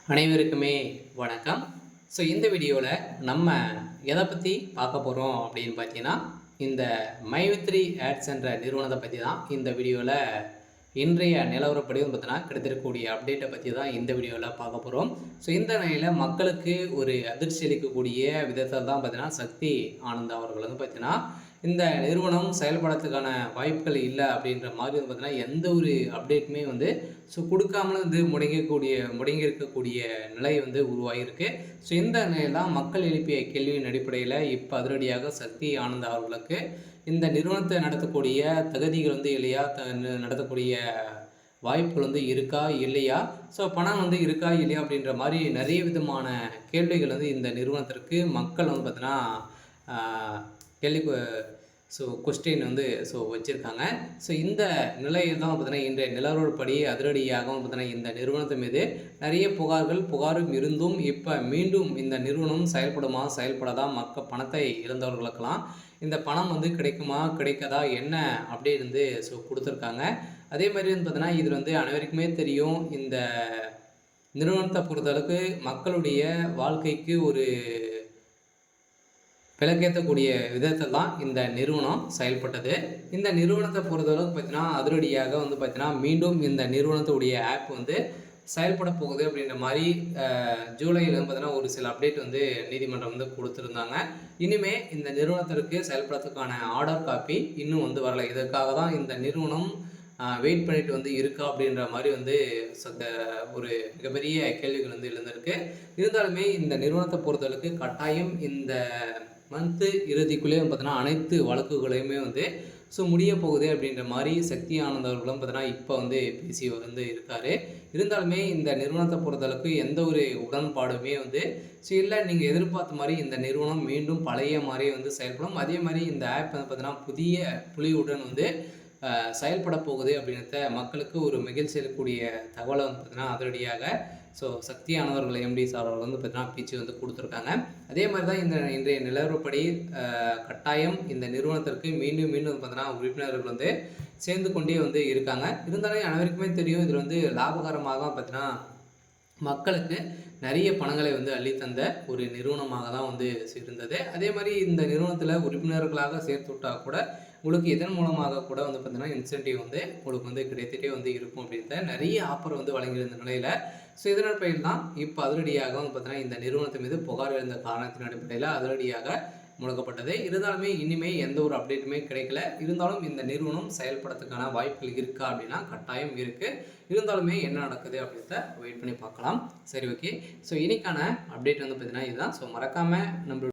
அனைவருக்குமே வணக்கம். இந்த வீடியோவில் நம்ம எதை பற்றி பார்க்க போகிறோம் அப்படின்னு பார்த்தீங்கன்னா, இந்த மைவித்ரி ஆட்ஸ் என்ற நிறுவனத்தை பற்றி தான் இந்த வீடியோவில் இன்றைய நிலவரப்படி பார்த்தீங்கன்னா கிடைத்திருக்கக்கூடிய அப்டேட்டை பற்றி தான் இந்த வீடியோவில் பார்க்க போகிறோம். இந்த நிலையில் மக்களுக்கு ஒரு அதிர்ச்சி அளிக்கக்கூடிய விதத்தில் தான் பார்த்தீங்கன்னா சக்தி ஆனந்த் அவர்கள் பார்த்தீங்கன்னா இந்த நிறுவனம் செயல்படுறதுக்கான வாய்ப்புகள் இல்லை அப்படின்ற மாதிரி பார்த்தீங்கன்னா எந்த ஒரு அப்டேட்டுமே கொடுக்காமலும் முடங்கி இருக்கக்கூடிய நிலை உருவாகியிருக்கு. இந்த நிலையெல்லாம் மக்கள் எழுப்பிய கேள்வியின் அடிப்படையில் இப்போ அதிரடியாக சக்தி ஆனந்த் அவர்களுக்கு இந்த நிறுவனத்தை நடத்தக்கூடிய தகுதிகள் இல்லையா, நடத்தக்கூடிய வாய்ப்புகள் இருக்கா இல்லையா, பணம் இருக்கா இல்லையா அப்படின்ற மாதிரி நிறைய விதமான கேள்விகள் இந்த நிறுவனத்திற்கு மக்கள் பார்த்தீங்கன்னா கேள்வி கொஸ்டின் வச்சுருக்காங்க. இந்த நிலையில் தான் பார்த்தீங்கன்னா இன்றைய நிலவரப்படி அதிரடியாக பார்த்தீங்கன்னா இந்த நிறுவனத்து மீது நிறைய புகாரும் இருந்தும் இப்போ மீண்டும் இந்த நிறுவனம் செயல்படாதா, பணத்தை இழந்தவர்களுக்கெல்லாம் இந்த பணம் கிடைக்குமா கிடைக்காதா என்ன அப்படி கொடுத்துருக்காங்க. அதே மாதிரி பார்த்தீங்கன்னா இதில் அனைவருக்குமே தெரியும், இந்த நிறுவனத்தை பொறுத்தளவுக்கு மக்களுடைய வாழ்க்கைக்கு ஒரு விலக்கேற்றக்கூடிய விதத்தில் தான் இந்த நிறுவனம் செயல்பட்டது. இந்த நிறுவனத்தை பொறுத்தளவுக்கு பார்த்தீங்கன்னா அதிரடியாக பார்த்தீங்கன்னா மீண்டும் இந்த நிறுவனத்துடைய ஆப் செயல்பட போகுது அப்படின்ற மாதிரி ஜூலையில் பார்த்தீங்கன்னா ஒரு சில அப்டேட் நீதிமன்றம் கொடுத்துருந்தாங்க. இனிமே இந்த நிறுவனத்திற்கு செயல்படுறதுக்கான ஆர்டர் காப்பி இன்னும் வரலை. இதற்காக தான் இந்த நிறுவனம் வெயிட் பண்ணிட்டு இருக்கா அப்படின்ற மாதிரி ஒரு மிகப்பெரிய கேள்விகள் எழுந்திருக்கு. இருந்தாலுமே இந்த நிறுவனத்தை பொறுத்தளவுக்கு கட்டாயம் இந்த மந்த்து இறுதிக்குள்ளேயே பார்த்தீங்கன்னா அனைத்து வழக்குகளையுமே முடிய போகுது அப்படின்ற மாதிரி சக்தி ஆனந்த் அவர்களும் பார்த்தீங்கன்னா இப்போ பேசி இருக்கார். இருந்தாலுமே இந்த நிறுவனத்தை பொறுத்தளவுக்கு எந்த ஒரு உடன்பாடுமே இல்லை, நீங்கள் எதிர்பார்த்த மாதிரி இந்த நிறுவனம் மீண்டும் பழைய மாதிரியே செயல்படும். அதே மாதிரி இந்த ஆப் பார்த்தீங்கன்னா புதிய புலியுடன் செயல்பட போகுது அப்படின்றத மக்களுக்கு ஒரு மகிழ்ச்சி அளிக்கக்கூடிய தகவலை பார்த்தீங்கன்னா அதிரடியாக சக்தி ஆனவர்கள் எம்டி சார் அவர்கள் பார்த்தீங்கன்னா பேச்சு கொடுத்துருக்காங்க. அதே மாதிரி தான் இன்றைய நிலவரப்படி கட்டாயம் இந்த நிறுவனத்திற்கு மீண்டும் பார்த்தீங்கன்னா உறுப்பினர்கள் சேர்ந்து கொண்டே இருக்காங்க. இருந்தாலும் அனைவருக்குமே தெரியும், இதில் லாபகரமாக பார்த்தீங்கன்னா மக்களுக்கு நிறைய பணங்களை அள்ளித்தந்த ஒரு நிறுவனமாக தான் இருந்தது. அதே மாதிரி இந்த நிறுவனத்தில் உறுப்பினர்களாக சேர்த்து விட்டால் கூட உங்களுக்கு இதன் மூலமாக கூட பார்த்தீங்கன்னா இன்சென்டிவ் உங்களுக்கு கிடைத்துட்டே இருக்கும் அப்படின்ற நிறைய ஆஃபர் வழங்கியிருந்த நிலையில் இதன் பயில் தான் இப்போ அதிரடியாக பார்த்தீங்கன்னா இந்த நிறுவனத்து மீது புகார் எழுந்த காரணத்தின் அடிப்படையில் அதிரடியாக முடக்கப்பட்டது. இருந்தாலுமே இனிமேல் எந்த ஒரு அப்டேட்டுமே கிடைக்கல. இருந்தாலும் இந்த நிறுவனம் செயல்படுறதுக்கான வாய்ப்புகள் இருக்கா அப்படின்னா கட்டாயம் இருக்குது. இருந்தாலுமே என்ன நடக்குது அப்படின்றத வெயிட் பண்ணி பார்க்கலாம். சரி, ஓகே. இன்னைக்கான அப்டேட் பார்த்தீங்கன்னா இதுதான். மறக்காமல் நம்மளோட